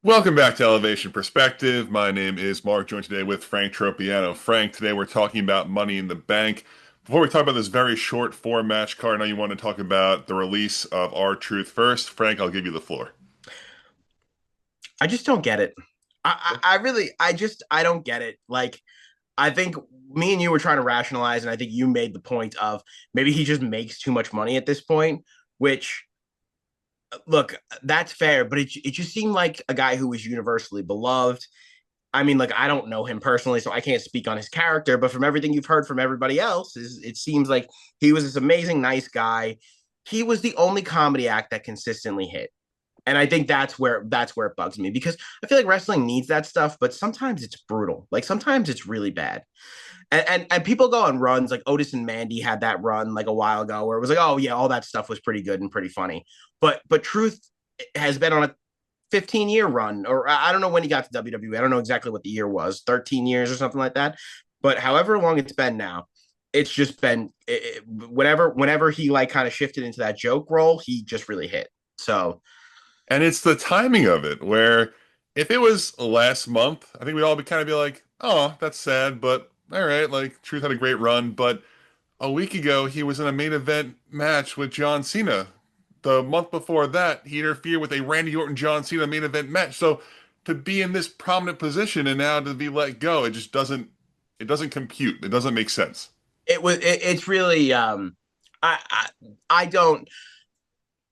Welcome back to Elevation Perspective. My name is Mark, joined today with Frank Tropiano. Frank, today we're talking about Money in the Bank. Before we talk about this very short four-match card, I know you want to talk about the release of R-Truth first. Frank, I'll give you the floor. I just don't get it. I really, I don't get it. Like, I think me and you were trying to rationalize, and I think you made the point of maybe he just makes too much money at this point, which, look, that's fair, but it just seemed like a guy who was universally beloved. I mean, like, I don't know him personally, so I can't speak on his character, but from everything you've heard from everybody else, it seems like he was this amazing, nice guy. He was the only comedy act that consistently hit. And I think that's where it bugs me because I feel like wrestling needs that stuff, but sometimes it's brutal. Like sometimes it's really bad. And people go on runs like Otis and Mandy had that run like a while ago where it was like, oh yeah, all that stuff was pretty good and pretty funny. But Truth has been on a 15-year run, or I don't know when he got to WWE. I don't know exactly what the year was, 13 years or something like that. But however long it's been now, it's just been whenever he like kind of shifted into that joke role, he just really hit. So And it's the timing of it, where if it was last month, I think we'd all be like, oh, that's sad, but all right, like Truth had a great run. But a week ago, he was in a main event match with John Cena. The month before that, he interfered with a Randy Orton John Cena main event match. So to be in this prominent position and now to be let go, it doesn't compute. It doesn't make sense. it's really I don't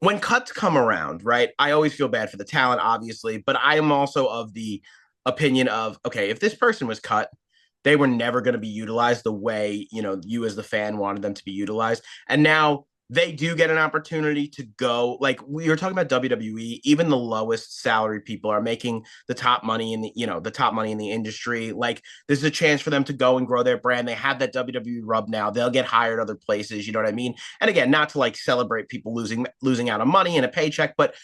when cuts come around, right? I always feel bad for the talent, obviously, but I am also of the opinion of okay, if this person was cut, they were never going to be utilized the way you as the fan wanted them to be utilized, and now they do get an opportunity to go. Like we were talking about WWE, even the lowest salary people are making the top money in the industry. Like this is a chance for them to go and grow their brand. They have that WWE rub now. They'll get hired other places. You know what I mean? And again, not to like celebrate people losing out on money and a paycheck, but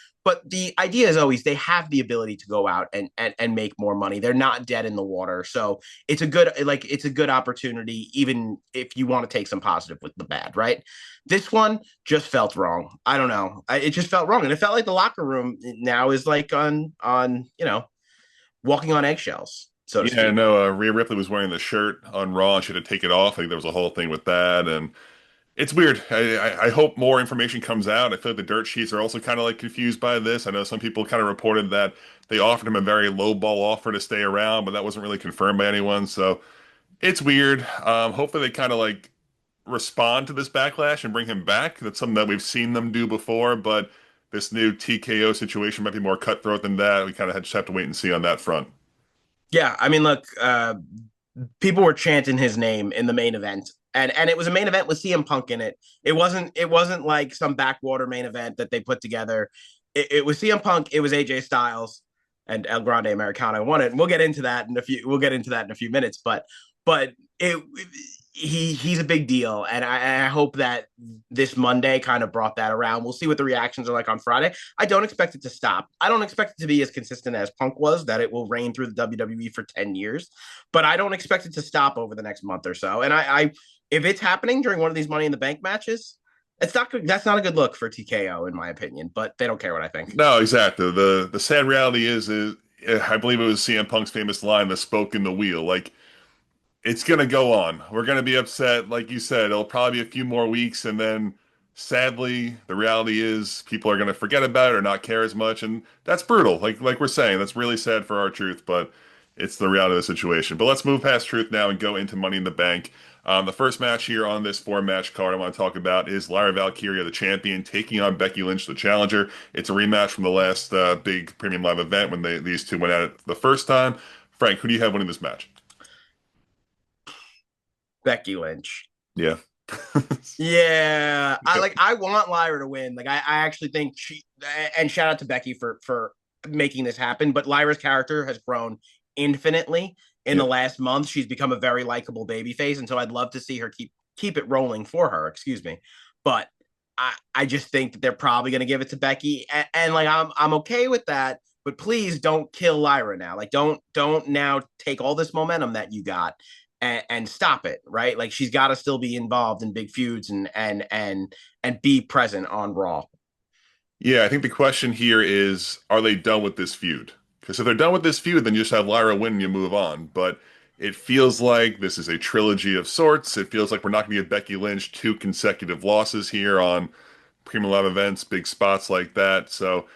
the idea is always they have the ability to go out and make more money. They're not dead in the water. So it's a good opportunity, even if you want to take some positive with the bad, right? This one just felt wrong. I don't know. It just felt wrong. And it felt like the locker room now is like on walking on eggshells, so to Yeah, speak. no, Rhea Ripley was wearing the shirt on Raw and she had to take it off. I think there was a whole thing with that, and it's weird. I hope more information comes out. I feel like the dirt sheets are also kind of like confused by this. I know some people kind of reported that they offered him a very low ball offer to stay around, but that wasn't really confirmed by anyone. So it's weird. Hopefully they kind of like respond to this backlash and bring him back. That's something that we've seen them do before, but this new TKO situation might be more cutthroat than that. We kind of just have to wait and see on that front. Yeah, I mean, look, people were chanting his name in the main event. And it was a main event with CM Punk in it. It wasn't like some backwater main event that they put together. It was CM Punk, it was AJ Styles, and El Grande Americano won it. And we'll get into that in a few minutes, but it he's a big deal, and I hope that this Monday kind of brought that around. We'll see what the reactions are like on Friday. I don't expect it to stop. I don't expect it to be as consistent as Punk was, that it will reign through the WWE for 10 years, but I don't expect it to stop over the next month or so. And I if it's happening during one of these Money in the Bank matches, it's not good. That's not a good look for TKO, in my opinion, but they don't care what I think. No, exactly. The sad reality is I believe it was CM Punk's famous line, "The spoke in the wheel." Like it's gonna go on. We're gonna be upset, like you said. It'll probably be a few more weeks, and then sadly, the reality is people are gonna forget about it or not care as much, and that's brutal. Like we're saying, that's really sad for our truth, but it's the reality of the situation. But let's move past truth now and go into Money in the Bank. The first match here on this four-match card I want to talk about is Lyra Valkyria, the champion, taking on Becky Lynch, the challenger. It's a rematch from the last big premium live event when these two went at it the first time. Frank, who do you have winning this match? Becky Lynch. Yeah. Yeah, I want Lyra to win. I actually think she and shout out to Becky for making this happen. But Lyra's character has grown infinitely in the Yep. last month. She's become a very likable babyface, and so I'd love to see her keep it rolling for her. Excuse me, but I just think that they're probably going to give it to Becky, and like I'm okay with that. But please don't kill Lyra now. Like don't now take all this momentum that you got and stop it, right? Like she's got to still be involved in big feuds and be present on Raw. Yeah, I think the question here is, are they done with this feud? Because if they're done with this feud, then you just have Lyra win and you move on. But it feels like this is a trilogy of sorts. It feels like we're not going to give Becky Lynch two consecutive losses here on premium live events, big spots like that. So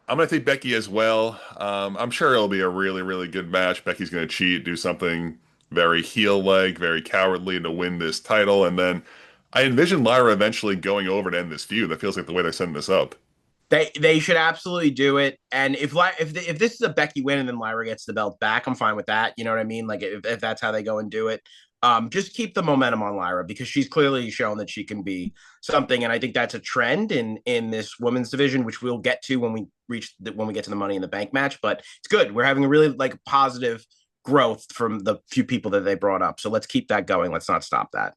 I'm going to take Becky as well. I'm sure it'll be a really, really good match. Becky's going to cheat, do something very heel-like, very cowardly to win this title. And then I envision Lyra eventually going over to end this feud. That feels like the way they're setting this up. They should absolutely do it. And if this is a Becky win and then Lyra gets the belt back, I'm fine with that. You know what I mean? Like if that's how they go and do it, just keep the momentum on Lyra because she's clearly shown that she can be something. And I think that's a trend in this women's division, which we'll get to when we get to the Money in the Bank match. But it's good. We're having a really like positive growth from the few people that they brought up. So let's keep that going. Let's not stop that.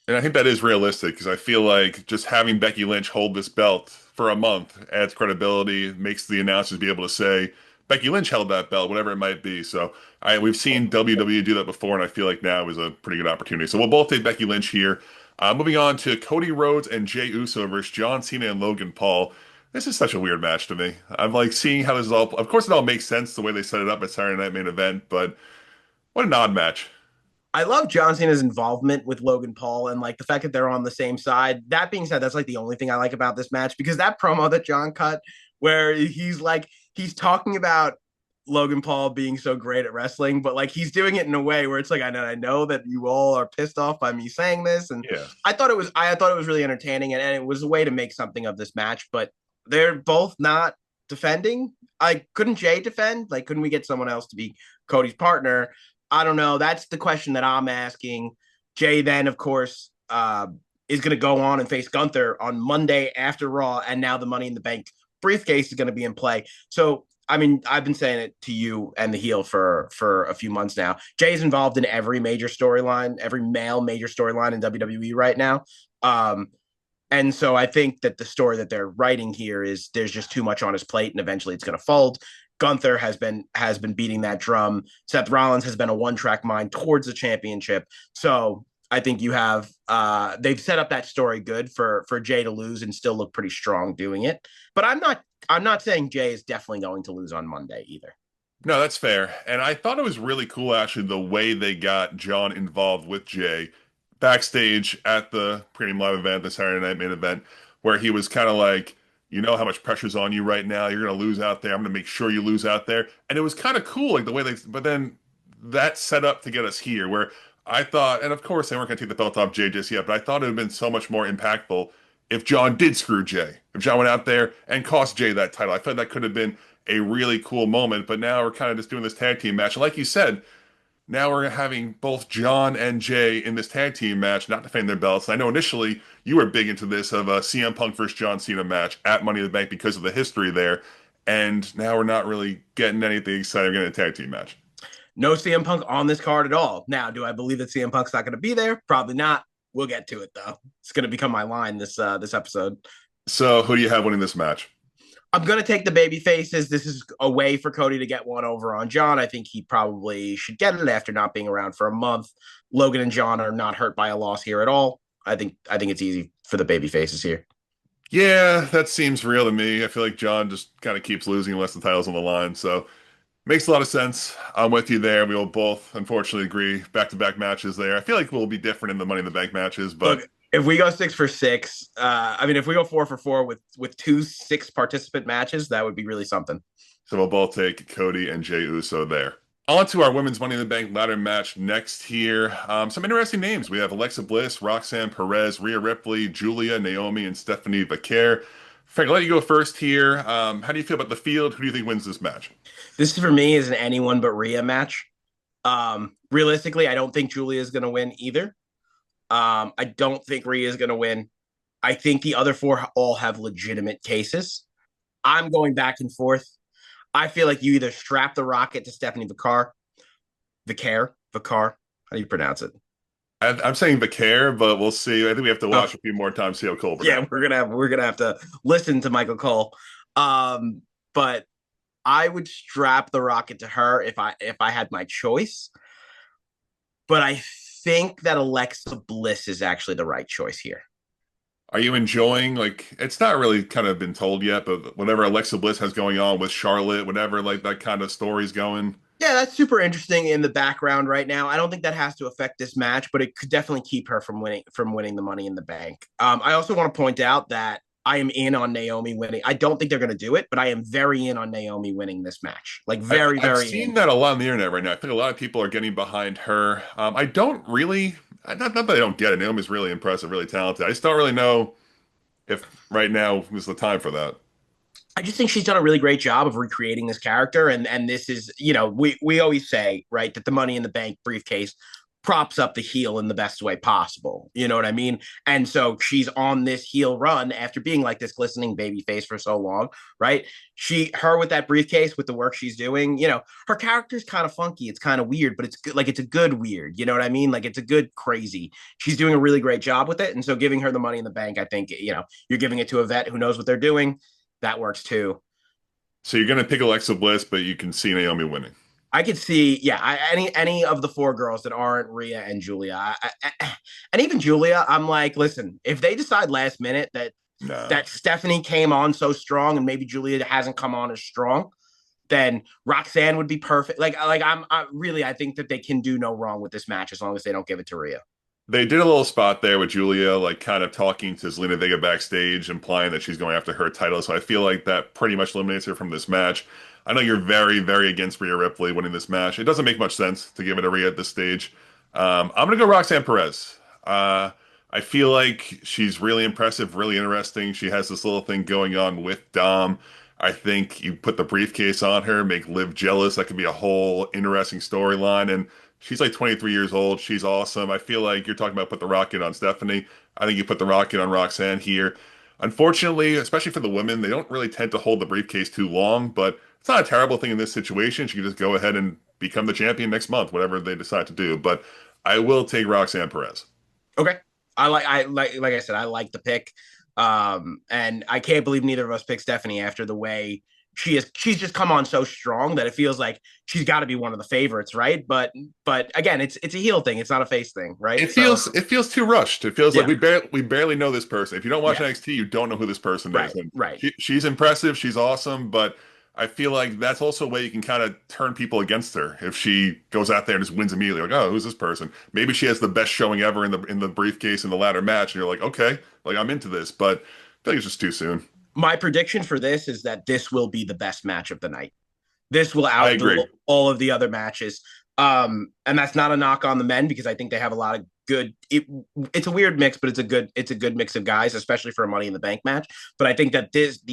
And I think that is realistic because I feel like just having Becky Lynch hold this belt for a month adds credibility, makes the announcers be able to say Becky Lynch held that belt, whatever it might be. So we've seen WWE do that before, and I feel like now is a pretty good opportunity. So we'll both take Becky Lynch here. Moving on to Cody Rhodes and Jey Uso versus John Cena and Logan Paul. This is such a weird match to me. I'm like seeing how this is all. Of course, it all makes sense the way they set it up at Saturday Night Main Event, but what an odd match. I love John Cena's involvement with Logan Paul and like the fact that they're on the same side. That being said, that's like the only thing I like about this match because that promo that John cut where he's talking about Logan Paul being so great at wrestling, but like he's doing it in a way where it's like I know that you all are pissed off by me saying this, and Yeah. I thought it was really entertaining and it was a way to make something of this match. But they're both not defending. I couldn't Jay defend? Like, couldn't we get someone else to be Cody's partner? I don't know. That's the question that I'm asking. Jay then, of course, is going to go on and face Gunther on Monday after Raw, and now the Money in the Bank briefcase is going to be in play. So, I mean, I've been saying it to you and the heel for a few months now. Jay's involved in every major storyline, every male major storyline in WWE right now. And so I think that the story that they're writing here is there's just too much on his plate, and eventually it's going to fold. Gunther has been beating that drum. Seth Rollins has been a one-track mind towards the championship. So I think you have they've set up that story good for Jay to lose and still look pretty strong doing it. But I'm not saying Jay is definitely going to lose on Monday either. No, that's fair. And I thought it was really cool, actually, the way they got John involved with Jay backstage at the Premium Live event, the Saturday Night Main event, where he was kind of like, you know how much pressure's on you right now. You're going to lose out there. I'm going to make sure you lose out there. And it was kind of cool, like the way but then that set up to get us here, where I thought, and of course they weren't going to take the belt off Jay just yet, but I thought it would have been so much more impactful if John did screw Jay. If John went out there and cost Jay that title. I felt that could have been a really cool moment, but now we're kind of just doing this tag team match. And like you said, now we're having both John and Jay in this tag team match, not defending their belts. And I know initially you were big into this of a CM Punk versus John Cena match at Money in the Bank because of the history there. And now we're not really getting anything exciting. We're getting a tag team match. No CM Punk on this card at all. Now, do I believe that CM Punk's not going to be there? Probably not. We'll get to it though. It's going to become my line this episode. So who do you have winning this match? I'm going to take the baby faces. This is a way for Cody to get one over on John. I think he probably should get it after not being around for a month. Logan and John are not hurt by a loss here at all. I think it's easy for the baby faces here. Yeah, that seems real to me. I feel like John just kind of keeps losing unless the title's on the line. So makes a lot of sense. I'm with you there. We will both, unfortunately, agree. Back-to-back matches there. I feel like we'll be different in the Money in the Bank matches, but Look, if we go 6 for 6, if we go 4 for 4 with two 6 participant matches, that would be really something. so we'll both take Cody and Jey Uso there. On to our women's Money in the Bank ladder match next here. Some interesting names. We have Alexa Bliss, Roxanne Perez, Rhea Ripley, Julia, Naomi, and Stephanie Vaquer. Frank, I'll let you go first here. How do you feel about the field? Who do you think wins this match? This for me is an anyone but Rhea match. Realistically, I don't think Julia is going to win either. I don't think Rhea is going to win. I think the other four all have legitimate cases. I'm going back and forth. I feel like you either strap the rocket to Stephanie Vicar. How do you pronounce it? I'm saying Vaquer, but we'll see. I think we have to Oh, watch a few more times, see how Cole yeah, pronounces. we're gonna have to listen to Michael Cole. But I would strap the rocket to her if I had my choice. But I think that Alexa Bliss is actually the right choice here. Are you enjoying like it's not really kind of been told yet, but whatever Alexa Bliss has going on with Charlotte, whatever like that kind of story's going? Yeah, that's super interesting in the background right now. I don't think that has to affect this match, but it could definitely keep her from winning the Money in the Bank. I also want to point out that I am in on Naomi winning. I don't think they're going to do it, but I am very in on Naomi winning this match. Like very, I've very seen in. that a lot on the internet right now. I think a lot of people are getting behind her. I don't really, not that I don't get it. Naomi's really impressive, really talented. I just don't really know if right now is the time for that. I just think she's done a really great job of recreating this character, and this is, we always say, right, that the Money in the Bank briefcase props up the heel in the best way possible. You know what I mean? And so she's on this heel run after being like this glistening baby face for so long, right? Her with that briefcase, with the work she's doing, her character's kind of funky. It's kind of weird, but it's good. Like it's a good weird. You know what I mean? Like it's a good crazy. She's doing a really great job with it, and so giving her the Money in the Bank, I think, you're giving it to a vet who knows what they're doing. That works too. So you're gonna pick Alexa Bliss, but you can see Naomi winning. I could see, yeah, any of the four girls that aren't Rhea and Julia, and even Julia, I'm like, listen, if they decide last minute that No. that Stephanie came on so strong and maybe Julia hasn't come on as strong, then Roxanne would be perfect. I think that they can do no wrong with this match as long as they don't give it to Rhea. They did a little spot there with Julia, like kind of talking to Zelina Vega backstage, implying that she's going after her title. So I feel like that pretty much eliminates her from this match. I know you're very, very against Rhea Ripley winning this match. It doesn't make much sense to give it to Rhea at this stage. I'm gonna go Roxanne Perez. I feel like she's really impressive, really interesting. She has this little thing going on with Dom. I think you put the briefcase on her, make Liv jealous. That could be a whole interesting storyline. And she's like 23 years old. She's awesome. I feel like you're talking about put the rocket on Stephanie. I think you put the rocket on Roxanne here. Unfortunately, especially for the women, they don't really tend to hold the briefcase too long, but it's not a terrible thing in this situation. She can just go ahead and become the champion next month, whatever they decide to do. But I will take Roxanne Perez. Okay. Like I said, I like the pick. And I can't believe neither of us picked Stephanie after the way she's just come on so strong that it feels like she's got to be one of the favorites, right? But again, it's a heel thing, it's not a face thing, right? So It feels too rushed. It feels like yeah, we barely know this person. If you don't watch yeah, NXT, you don't know who this person is. right, And right. she's impressive, she's awesome, but I feel like that's also a way you can kind of turn people against her if she goes out there and just wins immediately. Like, oh, who's this person? Maybe she has the best showing ever in the briefcase in the ladder match, and you're like, okay, like I'm into this, but I feel like it's just too soon. My prediction for this is that this will be the best match of the night. This will I outduel agree. all of the other matches. And that's not a knock on the men because I think they have a lot of good. It's a weird mix, but it's a good mix of guys, especially for a Money in the Bank match. But I think that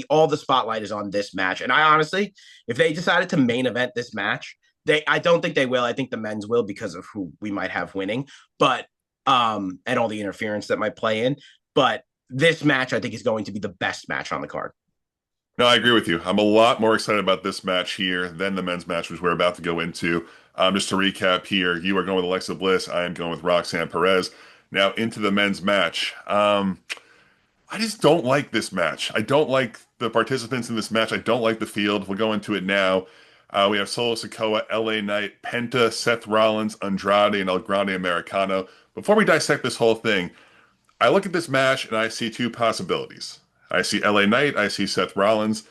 all the spotlight is on this match. And I honestly, if they decided to main event this match, I don't think they will. I think the men's will because of who we might have winning, but and all the interference that might play in. But this match, I think, is going to be the best match on the card. No, I agree with you. I'm a lot more excited about this match here than the men's match, which we're about to go into. Just to recap here, you are going with Alexa Bliss. I am going with Roxanne Perez. Now into the men's match. I just don't like this match. I don't like the participants in this match. I don't like the field. We'll go into it now. We have Solo Sikoa, LA Knight, Penta, Seth Rollins, Andrade, and El Grande Americano. Before we dissect this whole thing, I look at this match and I see two possibilities. I see LA Knight, I see Seth Rollins.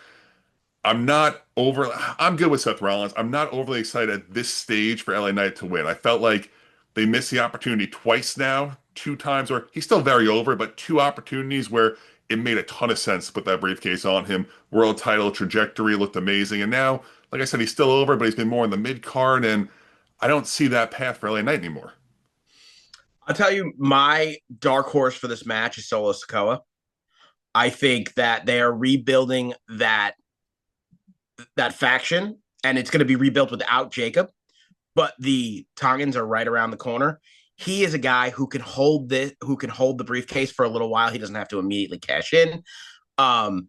I'm good with Seth Rollins. I'm not overly excited at this stage for LA Knight to win. I felt like they missed the opportunity twice now, two times where he's still very over, but two opportunities where it made a ton of sense to put that briefcase on him. World title trajectory looked amazing. And now, like I said, he's still over, but he's been more in the mid card, and I don't see that path for LA Knight anymore. I'll tell you, my dark horse for this match is Solo Sikoa. I think that they are rebuilding that faction, and it's going to be rebuilt without Jacob. But the Tongans are right around the corner. He is a guy who can hold the briefcase for a little while. He doesn't have to immediately cash in. Um,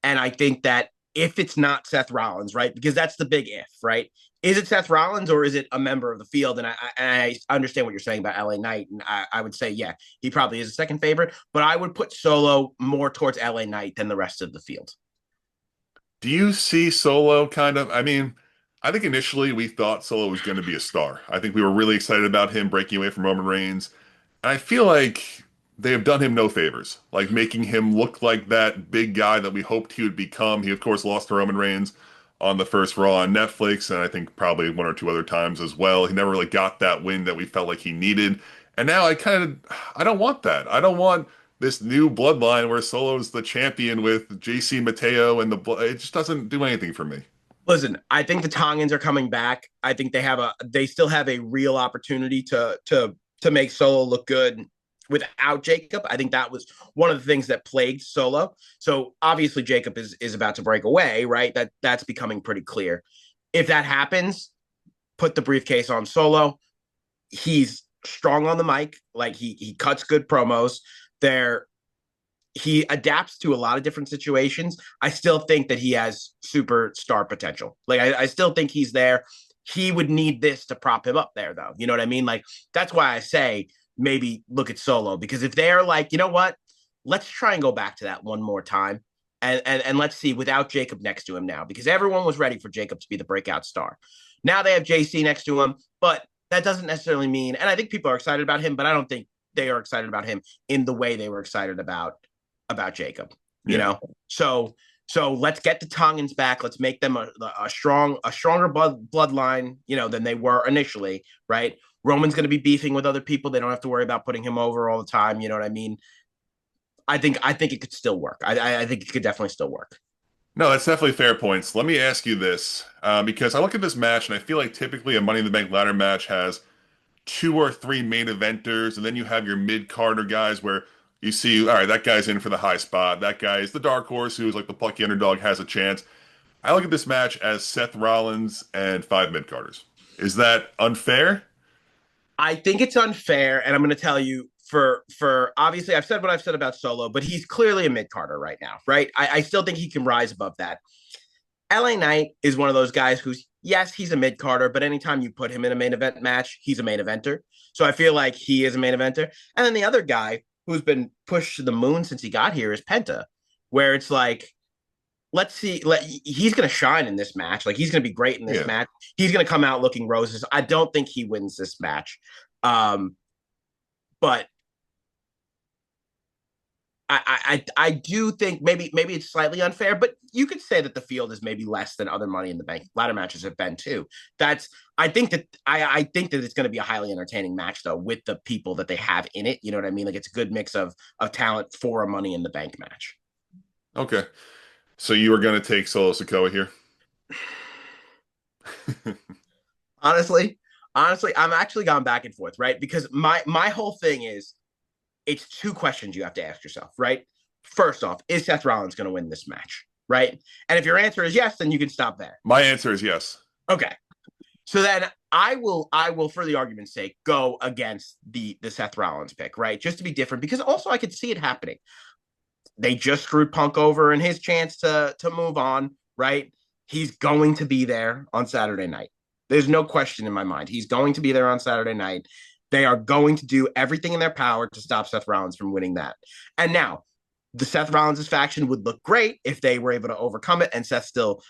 and I think that if it's not Seth Rollins, right, because that's the big if, right? Is it Seth Rollins or is it a member of the field? And I understand what you're saying about LA Knight, and I would say, yeah, he probably is a second favorite, but I would put Solo more towards LA Knight than the rest of the field. Do you see Solo kind of? I mean, I think initially we thought Solo was going to be a star. I think we were really excited about him breaking away from Roman Reigns. And I feel like they have done him no favors, like making him look like that big guy that we hoped he would become. He, of course, lost to Roman Reigns on the first Raw on Netflix, and I think probably one or two other times as well. He never really got that win that we felt like he needed. And now I don't want that. I don't want this new bloodline where Solo's the champion with JC Mateo and it just doesn't do anything for me. Listen, I think the Tongans are coming back. I think they still have a real opportunity to make Solo look good without Jacob. I think that was one of the things that plagued Solo. So obviously Jacob is about to break away, right? That's becoming pretty clear. If that happens, put the briefcase on Solo. He's strong on the mic, like he cuts good promos. There he adapts to a lot of different situations. I still think that he has superstar potential. Like I still think he's there. He would need this to prop him up there, though. You know what I mean? Like that's why I say maybe look at Solo, because if they're like, you know what, let's try and go back to that one more time, and let's see without Jacob next to him now, because everyone was ready for Jacob to be the breakout star. Now they have JC next to him, but that doesn't necessarily mean. And I think people are excited about him, but I don't think they are excited about him in the way they were excited about Jacob, you Yeah. know? So let's get the Tongans back. Let's make them a stronger bloodline, than they were initially, right? Roman's going to be beefing with other people. They don't have to worry about putting him over all the time. You know what I mean? I think it could still work. I think it could definitely still work. No, that's definitely fair points. Let me ask you this, because I look at this match and I feel like typically a Money in the Bank ladder match has two or three main eventers, and then you have your mid-carder guys where you see, all right, that guy's in for the high spot. That guy is the dark horse who's like the plucky underdog, has a chance. I look at this match as Seth Rollins and five mid-carders. Is that unfair? I think it's unfair, and I'm going to tell you for obviously I've said what I've said about Solo, but he's clearly a mid carder right now, right? I still think he can rise above that. LA Knight is one of those guys who's, yes, he's a mid carder, but anytime you put him in a main event match, he's a main eventer. So I feel like he is a main eventer. And then the other guy who's been pushed to the moon since he got here is Penta, where it's like, let's see, he's going to shine in this match. Like he's going to be great in this Yeah. match. He's going to come out looking roses. I don't think he wins this match. But I do think maybe it's slightly unfair, but you could say that the field is maybe less than other Money in the Bank ladder matches have been too. I think that it's going to be a highly entertaining match though, with the people that they have in it. You know what I mean? Like it's a good mix of talent for a Money in the Bank match. Okay. So you are going to take Solo Sikoa here? Honestly, I'm actually gone back and forth, right? Because my whole thing is it's two questions you have to ask yourself, right? First off, is Seth Rollins going to win this match, right? And if your answer is yes, then you can stop there. My answer is yes. Okay. So then I will for the argument's sake go against the Seth Rollins pick, right? Just to be different, because also I could see it happening. They just screwed Punk over in his chance to move on, right? He's going to be there on Saturday night. There's no question in my mind. He's going to be there on Saturday night. They are going to do everything in their power to stop Seth Rollins from winning that. And now, the Seth Rollins' faction would look great if they were able to overcome it and Seth still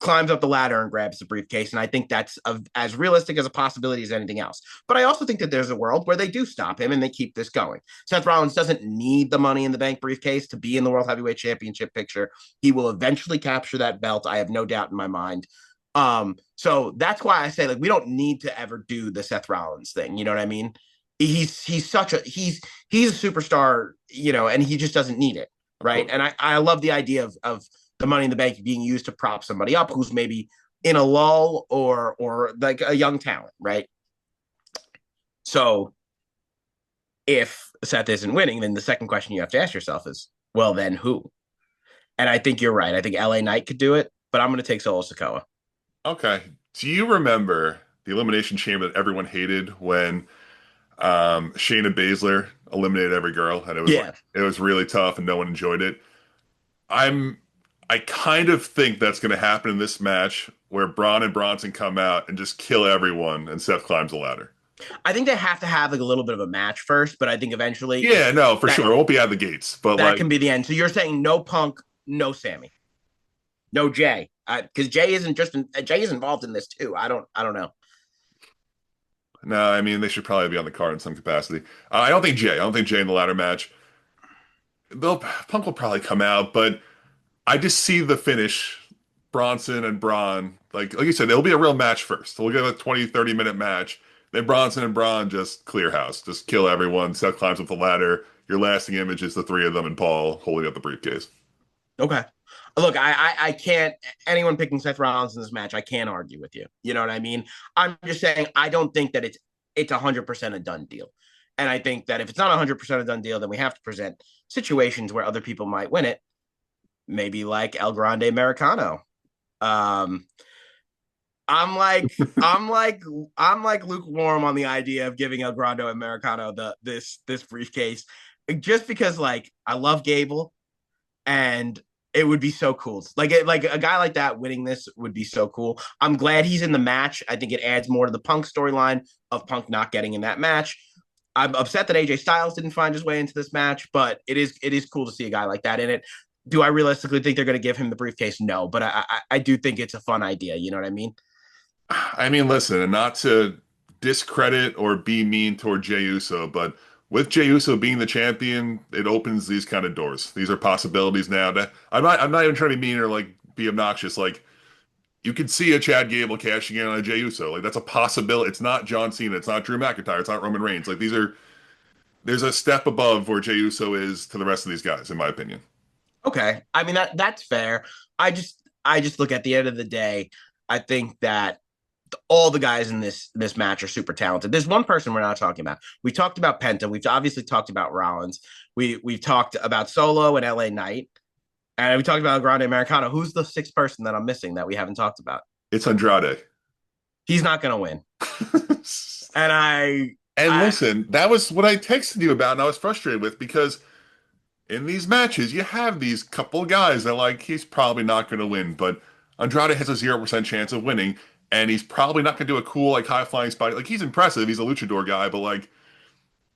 climbs up the ladder and grabs the briefcase. And I think that's as realistic as a possibility as anything else. But I also think that there's a world where they do stop him and they keep this going. Seth Rollins doesn't need the Money in the Bank briefcase to be in the World Heavyweight Championship picture. He will eventually capture that belt. I have no doubt in my mind. So that's why I say, like, we don't need to ever do the Seth Rollins thing. You know what I mean? He's he's a superstar, and he just doesn't need it. Right. And I love the idea of the Money in the Bank being used to prop somebody up who's maybe in a lull or like a young talent, right? So if Seth isn't winning, then the second question you have to ask yourself is, well, then who? And I think you're right. I think LA Knight could do it, but I'm going to take Solo Sikoa. Okay. Do you remember the Elimination Chamber that everyone hated when Shayna Baszler eliminated every girl, and Yeah. it was really tough and no one enjoyed it? I'm I kind of think that's going to happen in this match where Braun and Bronson come out and just kill everyone and Seth climbs the ladder. I think they have to have like a little bit of a match first, but I think eventually Yeah, no, for that sure. It won't be out of the gates, but that like can be the end. So you're saying no Punk, no Sammy, no Jay, because Jay is involved in this too. I don't know. No, I mean they should probably be on the card in some capacity. I don't think Jay. I don't think Jay in the ladder match. They'll Punk will probably come out, but I just see the finish, Bronson and Braun. Like you said, it'll be a real match first. We'll get a 20, 30 minute match. Then Bronson and Braun just clear house, just kill everyone. Seth climbs up the ladder. Your lasting image is the three of them and Paul holding up the briefcase. Okay. Look, I can't. Anyone picking Seth Rollins in this match, I can't argue with you. You know what I mean? I'm just saying I don't think that it's 100% a done deal. And I think that if it's not 100% a done deal, then we have to present situations where other people might win it, maybe like El Grande Americano. Um, I'm like I'm like I'm like lukewarm on the idea of giving El Grande Americano this briefcase, just because like I love Gable and it would be so cool. Like a guy like that winning this would be so cool. I'm glad he's in the match. I think it adds more to the Punk storyline of Punk not getting in that match. I'm upset that AJ Styles didn't find his way into this match, but it is cool to see a guy like that in it. Do I realistically think they're going to give him the briefcase? No, but I do think it's a fun idea. You know what I mean? I mean, listen, and not to discredit or be mean toward Jey Uso, but with Jey Uso being the champion, it opens these kind of doors. These are possibilities now. I'm not even trying to be mean or like be obnoxious. Like you could see a Chad Gable cashing in on a Jey Uso. Like that's a possibility. It's not John Cena. It's not Drew McIntyre. It's not Roman Reigns. Like there's a step above where Jey Uso is to the rest of these guys, in my opinion. Okay. I mean that's fair. I just look at the end of the day. I think that all the guys in this match are super talented. There's one person we're not talking about. We talked about Penta. We've obviously talked about Rollins. We've talked about Solo and LA Knight. And we talked about Grande Americano. Who's the sixth person that I'm missing that we haven't talked about? It's Andrade. He's not gonna win. And And I listen, that was what I texted you about, and I was frustrated with because in these matches, you have these couple guys that like he's probably not going to win, but Andrade has a 0% chance of winning, and he's probably not going to do a cool like high flying spot. Like he's impressive, he's a luchador guy, but like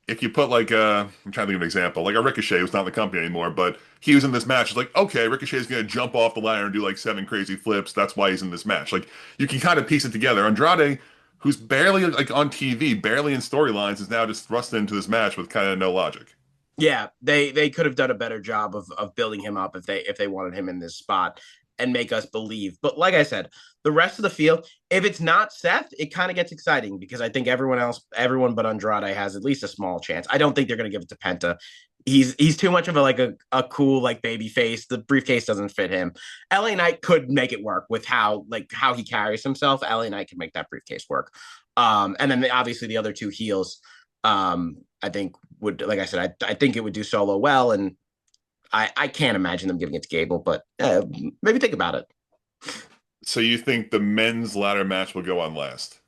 if you put like I'm trying to think of an example, like a Ricochet who's not in the company anymore, but he was in this match. It's like okay, Ricochet's going to jump off the ladder and do like seven crazy flips. That's why he's in this match. Like you can kind of piece it together. Andrade, who's barely like on TV, barely in storylines, is now just thrust into this match with kind of no logic. Yeah, they could have done a better job of building him up if they wanted him in this spot and make us believe. But like I said, the rest of the field, if it's not Seth, it kind of gets exciting because I think everyone but Andrade has at least a small chance. I don't think they're going to give it to Penta. He's too much of a cool like baby face. The briefcase doesn't fit him. LA Knight could make it work with how he carries himself. LA Knight can make that briefcase work. And then obviously the other two heels. I think would like I said, I think it would do Solo well, and I can't imagine them giving it to Gable, but maybe think about it. So you think the men's ladder match will go on last?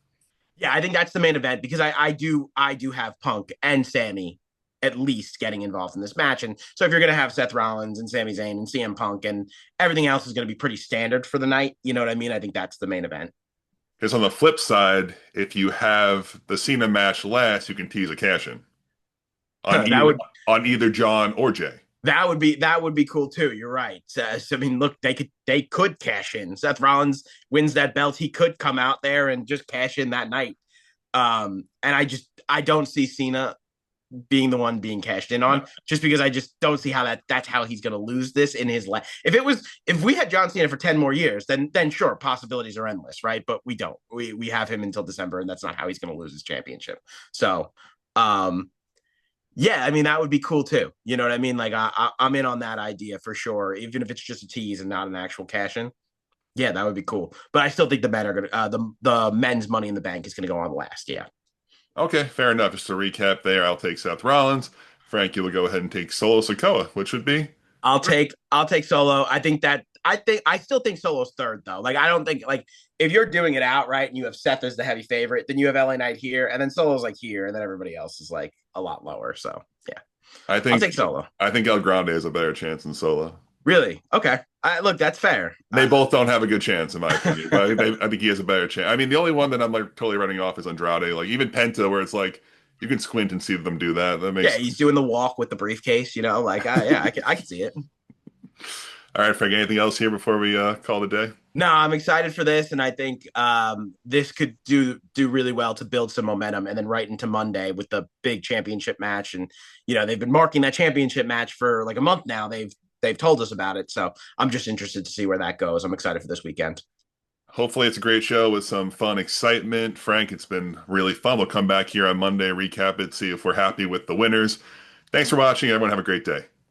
Yeah, I think that's the main event because I do have Punk and Sammy at least getting involved in this match, and so if you're gonna have Seth Rollins and Sami Zayn and CM Punk and everything else is gonna be pretty standard for the night, you know what I mean? I think that's the main event. Because on the flip side, if you have the Cena match last, you can tease a cash in on that either would on either John or Jay. that would be cool too. You're right. So, I mean, look, they could cash in. Seth Rollins wins that belt. He could come out there and just cash in that night. And I don't see Cena being the one being cashed in No. on, just because I just don't see how that's how he's going to lose this in his life. If we had John Cena for 10 more years, then sure, possibilities are endless, right? But we don't. We have him until December, and that's not how he's going to lose his championship. So, um, yeah, I mean that would be cool too. You know what I mean? Like I'm in on that idea for sure, even if it's just a tease and not an actual cash in. Yeah, that would be cool. But I still think the men are gonna the men's Money in the Bank is gonna go on last. Yeah. Okay, fair enough. Just to recap there, I'll take Seth Rollins. Frank, you will go ahead and take Solo Sikoa, which would be I'll take Solo. I still think Solo's third though. Like I don't think like if you're doing it outright and you have Seth as the heavy favorite, then you have LA Knight here, and then Solo's like here, and then everybody else is like a lot lower. So yeah, I I'll think take Solo. I think El Grande has a better chance than Solo. Really? Okay. Look, that's fair. They both don't have a good chance, in my opinion. But I think he has a better chance. I mean, the only one that I'm like totally running off is Andrade. Like even Penta, where it's like you can squint and see them do that. That Yeah, makes he's doing the walk with the briefcase. Like yeah, I can see it. All right, Frank, anything else here before we call it a day? No, I'm excited for this, and I think this could do really well to build some momentum, and then right into Monday with the big championship match. And they've been marking that championship match for like a month now. They've told us about it, so I'm just interested to see where that goes. I'm excited for this weekend. Hopefully, it's a great show with some fun excitement. Frank, it's been really fun. We'll come back here on Monday, recap it, see if we're happy with the winners. Thanks for watching. Everyone, have a great day.